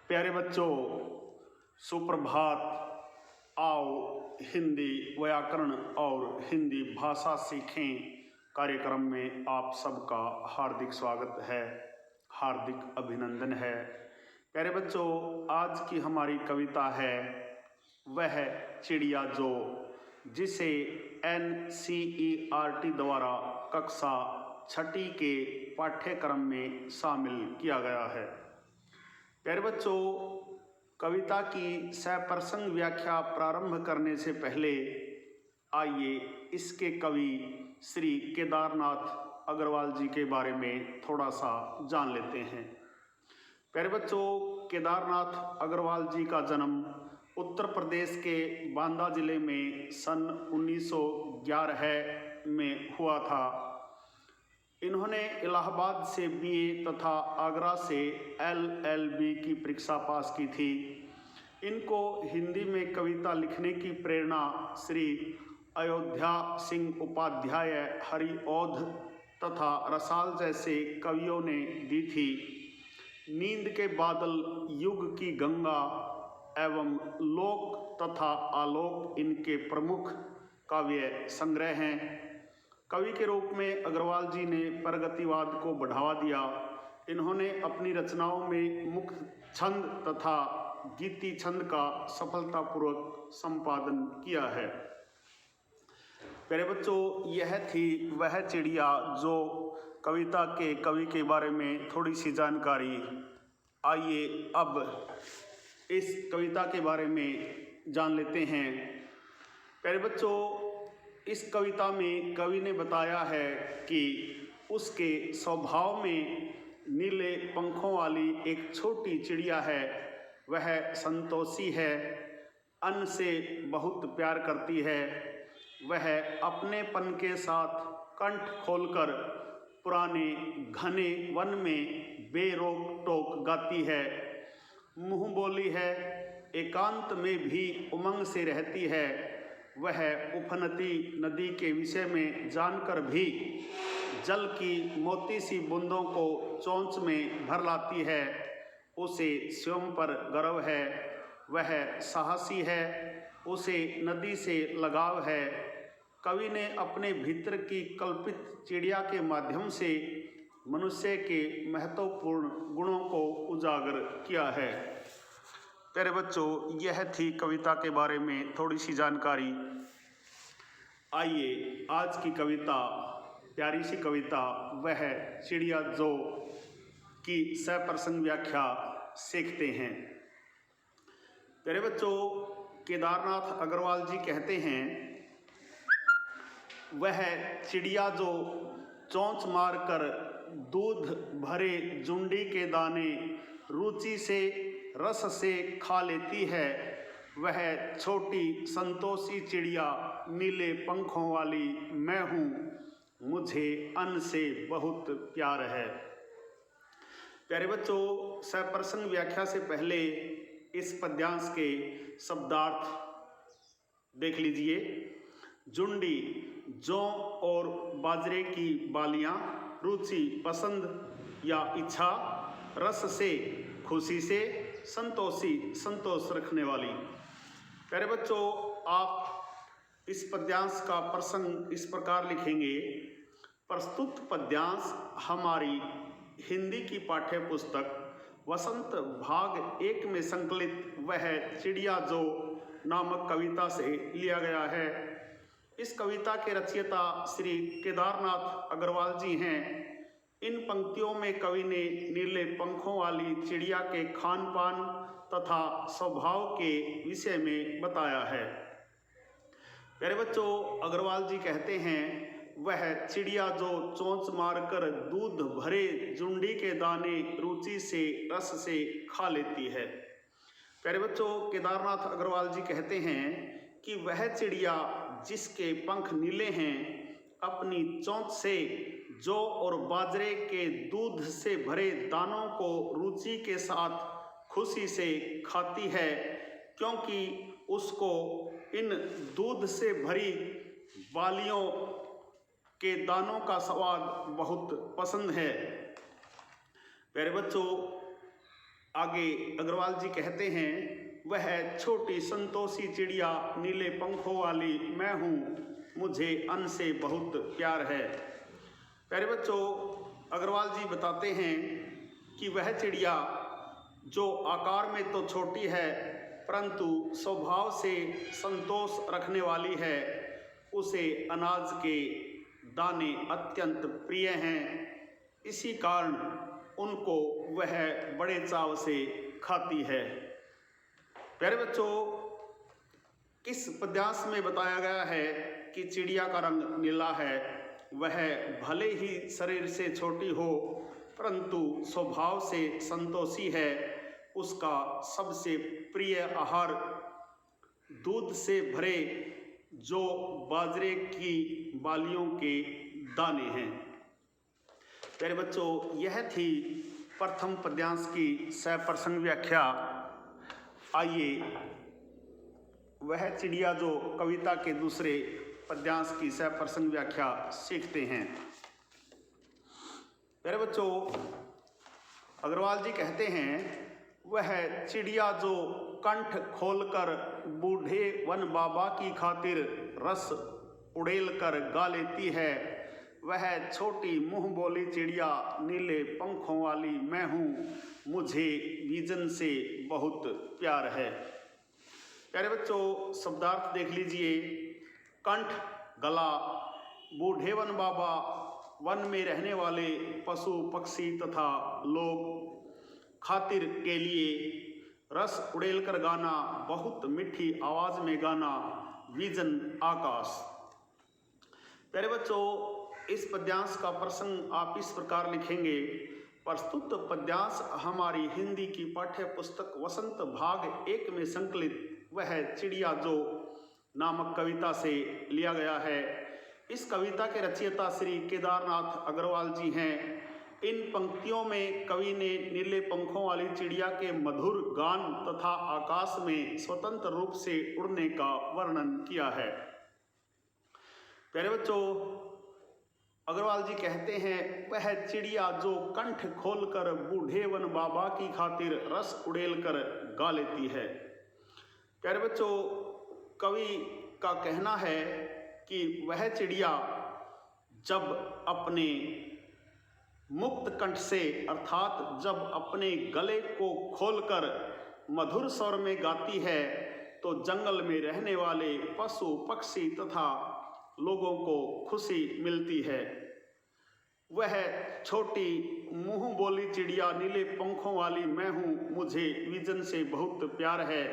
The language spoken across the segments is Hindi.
प्यारे बच्चों, सुप्रभात। आओ हिंदी व्याकरण और हिंदी भाषा सीखें कार्यक्रम में आप सबका हार्दिक स्वागत है, हार्दिक अभिनंदन है। प्यारे बच्चों, आज की हमारी कविता है वह चिड़िया जो, जिसे NCERT द्वारा कक्षा 6ठी के पाठ्यक्रम में शामिल किया गया है। प्यारे बच्चों, कविता की सप्रसंग व्याख्या प्रारंभ करने से पहले आइए इसके कवि श्री केदारनाथ अग्रवाल जी के बारे में थोड़ा सा जान लेते हैं। प्यारे बच्चों, केदारनाथ अग्रवाल जी का जन्म उत्तर प्रदेश के बांदा जिले में सन 1911 में हुआ था। इन्होंने इलाहाबाद से BA तथा आगरा से LLB की परीक्षा पास की थी। इनको हिंदी में कविता लिखने की प्रेरणा श्री अयोध्या सिंह उपाध्याय, हरिऔध तथा रसाल जैसे कवियों ने दी थी। नींद के बादल, युग की गंगा एवं लोक तथा आलोक इनके प्रमुख काव्य संग्रह हैं। कवि के रूप में अग्रवाल जी ने प्रगतिवाद को बढ़ावा दिया। इन्होंने अपनी रचनाओं में मुक्त छंद तथा गीति छंद का सफलतापूर्वक संपादन किया है। प्यारे बच्चों, यह थी वह चिड़िया जो कविता के कवि के बारे में थोड़ी सी जानकारी। आइए अब इस कविता के बारे में जान लेते हैं। प्यारे बच्चों, इस कविता में कवि ने बताया है कि उसके स्वभाव में नीले पंखों वाली एक छोटी चिड़िया है। वह संतोषी है, अन्न से बहुत प्यार करती है। वह अपनेपन के साथ कंठ खोलकर पुराने घने वन में बेरोक टोक गाती है। मुँह बोली है, एकांत में भी उमंग से रहती है। वह उफनती नदी के विषय में जानकर भी जल की मोती सी बूंदों को चोंच में भर लाती है। उसे स्वयं पर गर्व है, वह साहसी है, उसे नदी से लगाव है। कवि ने अपने भीतर की कल्पित चिड़िया के माध्यम से मनुष्य के महत्वपूर्ण गुणों को उजागर किया है। प्यारे बच्चों, यह थी कविता के बारे में थोड़ी सी जानकारी। आइए आज की कविता, प्यारी सी कविता वह चिड़िया जो की सप्रसंग व्याख्या सीखते हैं। प्यारे बच्चों, केदारनाथ अग्रवाल जी कहते हैं, वह चिड़िया जो चोंच मारकर दूध भरे जुंडी के दाने रुचि से रस से खा लेती है। वह छोटी संतोषी चिड़िया नीले पंखों वाली मैं हूँ, मुझे अन्न से बहुत प्यार है। प्यारे बच्चों, सप्रसंग व्याख्या से पहले इस पद्यांश के शब्दार्थ देख लीजिए। जुंडी, जौ और बाजरे की बालियाँ। रुचि, पसंद या इच्छा। रस से, खुशी से। संतोषी, संतोष रखने वाली। प्यारे बच्चों, आप इस पद्यांश का प्रसंग इस प्रकार लिखेंगे। प्रस्तुत पद्यांश हमारी हिंदी की पाठ्य पुस्तक वसंत भाग 1 में संकलित वह चिड़िया जो नामक कविता से लिया गया है। इस कविता के रचयिता श्री केदारनाथ अग्रवाल जी हैं। इन पंक्तियों में कवि ने नीले पंखों वाली चिड़िया के खान पान तथा स्वभाव के विषय में बताया है। प्यारे बच्चों, अग्रवाल जी कहते हैं, वह चिड़िया जो चोंच मारकर दूध भरे जुंडी के दाने रुचि से रस से खा लेती है। प्यारे बच्चों, केदारनाथ अग्रवाल जी कहते हैं कि वह चिड़िया जिसके पंख नीले हैं, अपनी चोंच से जौ और बाजरे के दूध से भरे दानों को रुचि के साथ खुशी से खाती है, क्योंकि उसको इन दूध से भरी बालियों के दानों का स्वाद बहुत पसंद है। प्यारे बच्चों, आगे अग्रवाल जी कहते हैं, वह छोटी संतोषी चिड़िया नीले पंखों वाली मैं हूँ, मुझे अन्न से बहुत प्यार है। प्यारे बच्चों, अग्रवाल जी बताते हैं कि वह चिड़िया जो आकार में तो छोटी है परंतु स्वभाव से संतोष रखने वाली है, उसे अनाज के दाने अत्यंत प्रिय हैं। इसी कारण उनको वह बड़े चाव से खाती है। प्यारे बच्चों, इस पद्यांश में बताया गया है कि चिड़िया का रंग नीला है। वह भले ही शरीर से छोटी हो परंतु स्वभाव से संतोषी है। उसका सबसे प्रिय आहार दूध से भरे जो बाजरे की बालियों के दाने हैं। प्यारे बच्चों, यह थी प्रथम पद्यांश की सप्रसंग व्याख्या। आइए वह चिड़िया जो कविता के दूसरे पद्यांश की सप्रसंग व्याख्या सीखते हैं। प्यारे बच्चों, अग्रवाल जी कहते हैं, वह चिड़िया जो कंठ खोलकर बूढ़े वन बाबा की खातिर रस उड़ेल कर गा लेती है, वह छोटी मुँह बोली चिड़िया नीले पंखों वाली मैं हूँ, मुझे विजन से बहुत प्यार है। प्यारे बच्चों, शब्दार्थ देख लीजिए। कंठ गला, बूढ़े वन बाबा वन में रहने वाले पशु पक्षी तथा लोग खातिर के लिए, रस उड़ेल कर गाना, बहुत मीठी आवाज में गाना, विजन आकाश। प्यारे बच्चों, इस पद्यांश का प्रसंग आप इस प्रकार लिखेंगे। प्रस्तुत पद्यांश हमारी हिंदी की पाठ्य पुस्तक वसंत भाग 1 में संकलित वह चिड़िया जो नामक कविता से लिया गया है। इस कविता के रचयिता श्री केदारनाथ अग्रवाल जी हैं। इन पंक्तियों में कवि ने नीले पंखों वाली चिड़िया के मधुर गान तथा आकाश में स्वतंत्र रूप से उड़ने का वर्णन किया है। प्यारे बच्चों, अग्रवाल जी कहते हैं, वह चिड़िया जो कंठ खोलकर बूढ़े वन बाबा की खातिर रस उड़ेल कर गा लेती है। प्यारे बच्चों, कवि का कहना है कि वह चिड़िया जब अपने मुक्त कंठ से अर्थात जब अपने गले को खोलकर मधुर स्वर में गाती है तो जंगल में रहने वाले पशु पक्षी तथा लोगों को खुशी मिलती है। वह छोटी मुँह बोली चिड़िया नीले पंखों वाली मैं हूँ, मुझे विजन से बहुत प्यार है।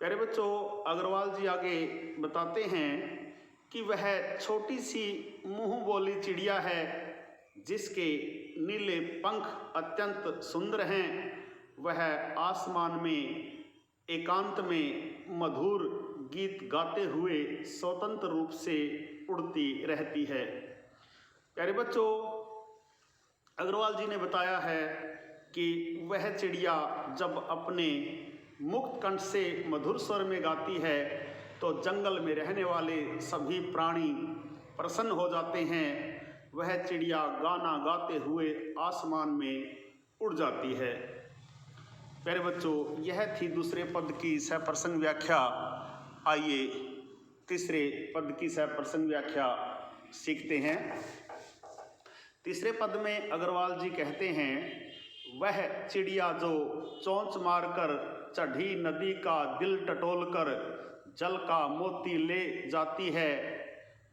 प्यारे बच्चों, अग्रवाल जी आगे बताते हैं कि वह छोटी सी मुँह बोली चिड़िया है जिसके नीले पंख अत्यंत सुंदर हैं। वह आसमान में एकांत में मधुर गीत गाते हुए स्वतंत्र रूप से उड़ती रहती है। प्यारे बच्चों, अग्रवाल जी ने बताया है कि वह चिड़िया जब अपने मुक्त कंठ से मधुर स्वर में गाती है तो जंगल में रहने वाले सभी प्राणी प्रसन्न हो जाते हैं। वह चिड़िया गाना गाते हुए आसमान में उड़ जाती है। प्यारे बच्चों, यह थी दूसरे पद की सप्रसंग व्याख्या। आइए तीसरे पद की सप्रसंग व्याख्या सीखते हैं। तीसरे पद में अग्रवाल जी कहते हैं, वह चिड़िया जो चोंच मारकर चढ़ी नदी का दिल टटोलकर जल का मोती ले जाती है,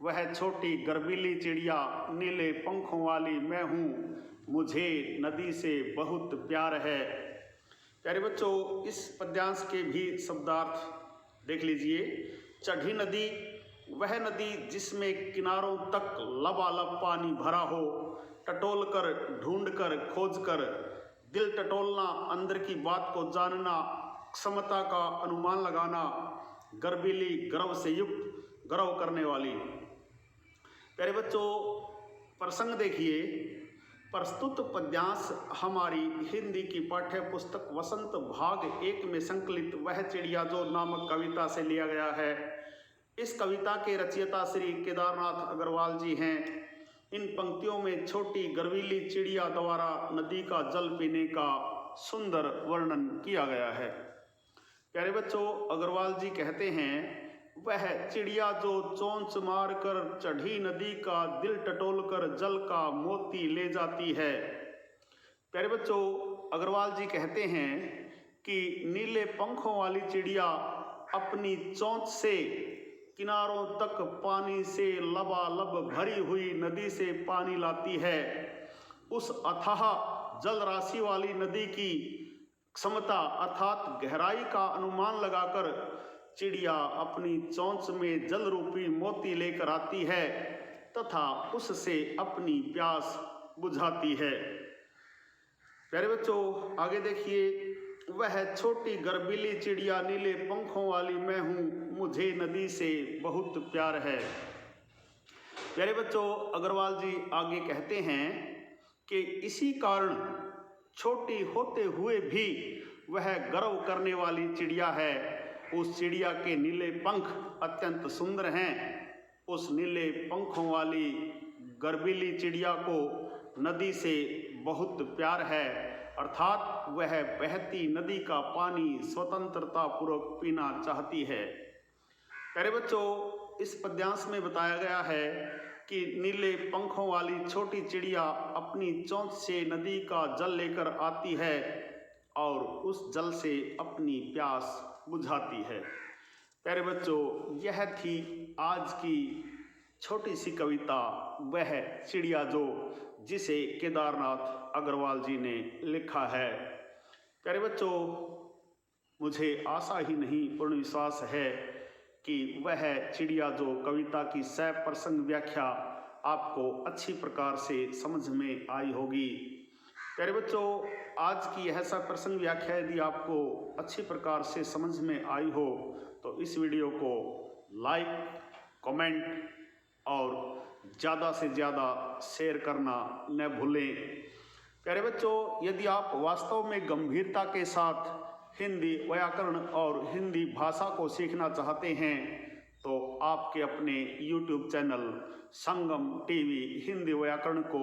वह छोटी गर्वीली चिड़िया नीले पंखों वाली मैं हूँ, मुझे नदी से बहुत प्यार है। प्यारे बच्चों, इस पद्यांश के भी शब्दार्थ देख लीजिए। चढ़ी नदी, वह नदी जिसमें किनारों तक लबालब पानी भरा हो, टटोल कर, ढूंढ कर, खोज कर, दिल टटोलना, अंदर की बात को जानना, क्षमता का अनुमान लगाना, गर्वीली, गर्व से युक्त, गर्व करने वाली। प्यारे बच्चों, प्रसंग देखिए। प्रस्तुत पद्यांश हमारी हिंदी की पाठ्य पुस्तक वसंत भाग 1 में संकलित वह चिड़िया जो नामक कविता से लिया गया है। इस कविता के रचयिता श्री केदारनाथ अग्रवाल जी हैं। इन पंक्तियों में छोटी गर्वीली चिड़िया द्वारा नदी का जल पीने का सुंदर वर्णन किया गया है। प्यारे बच्चों, अग्रवाल जी कहते हैं, वह चिड़िया जो चोंच मार कर चढ़ी नदी का दिल टटोल कर जल का मोती ले जाती है। प्यारे बच्चों, अग्रवाल जी कहते हैं कि नीले पंखों वाली चिड़िया अपनी चोंच से किनारों तक पानी से लबालब भरी हुई नदी से पानी लाती है। उस अथाह जल राशि वाली नदी की क्षमता अर्थात गहराई का अनुमान लगाकर चिड़िया अपनी चोंच में जल रूपी मोती लेकर आती है तथा उससे अपनी प्यास बुझाती है। प्यारे बच्चों, आगे देखिए, वह छोटी गर्बीली चिड़िया नीले पंखों वाली मैं हूँ, मुझे नदी से बहुत प्यार है। प्यारे बच्चों, अग्रवाल जी आगे कहते हैं कि इसी कारण छोटी होते हुए भी वह गर्व करने वाली चिड़िया है। उस चिड़िया के नीले पंख अत्यंत सुंदर हैं। उस नीले पंखों वाली गर्बीली चिड़िया को नदी से बहुत प्यार है, अर्थात वह बहती नदी का पानी स्वतंत्रता पूर्वक पीना चाहती है। प्यारे बच्चों, इस पद्यांश में बताया गया है कि नीले पंखों वाली छोटी चिड़िया अपनी चोंच से नदी का जल लेकर आती है और उस जल से अपनी प्यास बुझाती है। प्यारे बच्चों, यह थी आज की छोटी सी कविता, वह चिड़िया जो जिसे केदारनाथ अग्रवाल जी ने लिखा है। प्यारे बच्चों, मुझे आशा ही नहीं पूर्ण विश्वास है कि वह चिड़िया जो कविता की सप्रसंग व्याख्या आपको अच्छी प्रकार से समझ में आई होगी। प्यारे बच्चों, आज की यह सप्रसंग व्याख्या यदि आपको अच्छी प्रकार से समझ में आई हो तो इस वीडियो को लाइक, कमेंट और ज़्यादा से ज़्यादा शेयर करना न भूलें। प्यारे बच्चों, यदि आप वास्तव में गंभीरता के साथ हिंदी व्याकरण और हिंदी भाषा को सीखना चाहते हैं तो आपके अपने YouTube चैनल संगम टीवी हिंदी व्याकरण को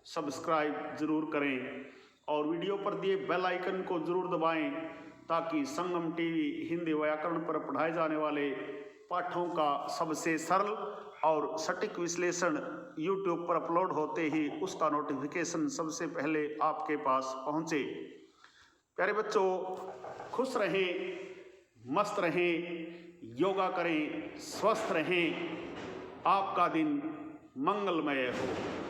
सब्सक्राइब जरूर करें और वीडियो पर दिए बेल आइकन को जरूर दबाएं ताकि संगम टीवी हिंदी व्याकरण पर पढ़ाए जाने वाले पाठों का सबसे सरल और सटीक विश्लेषण YouTube पर अपलोड होते ही उसका नोटिफिकेशन सबसे पहले आपके पास पहुंचे। प्यारे बच्चों, खुश रहें, मस्त रहें, योगा करें, स्वस्थ रहें, आपका दिन मंगलमय हो।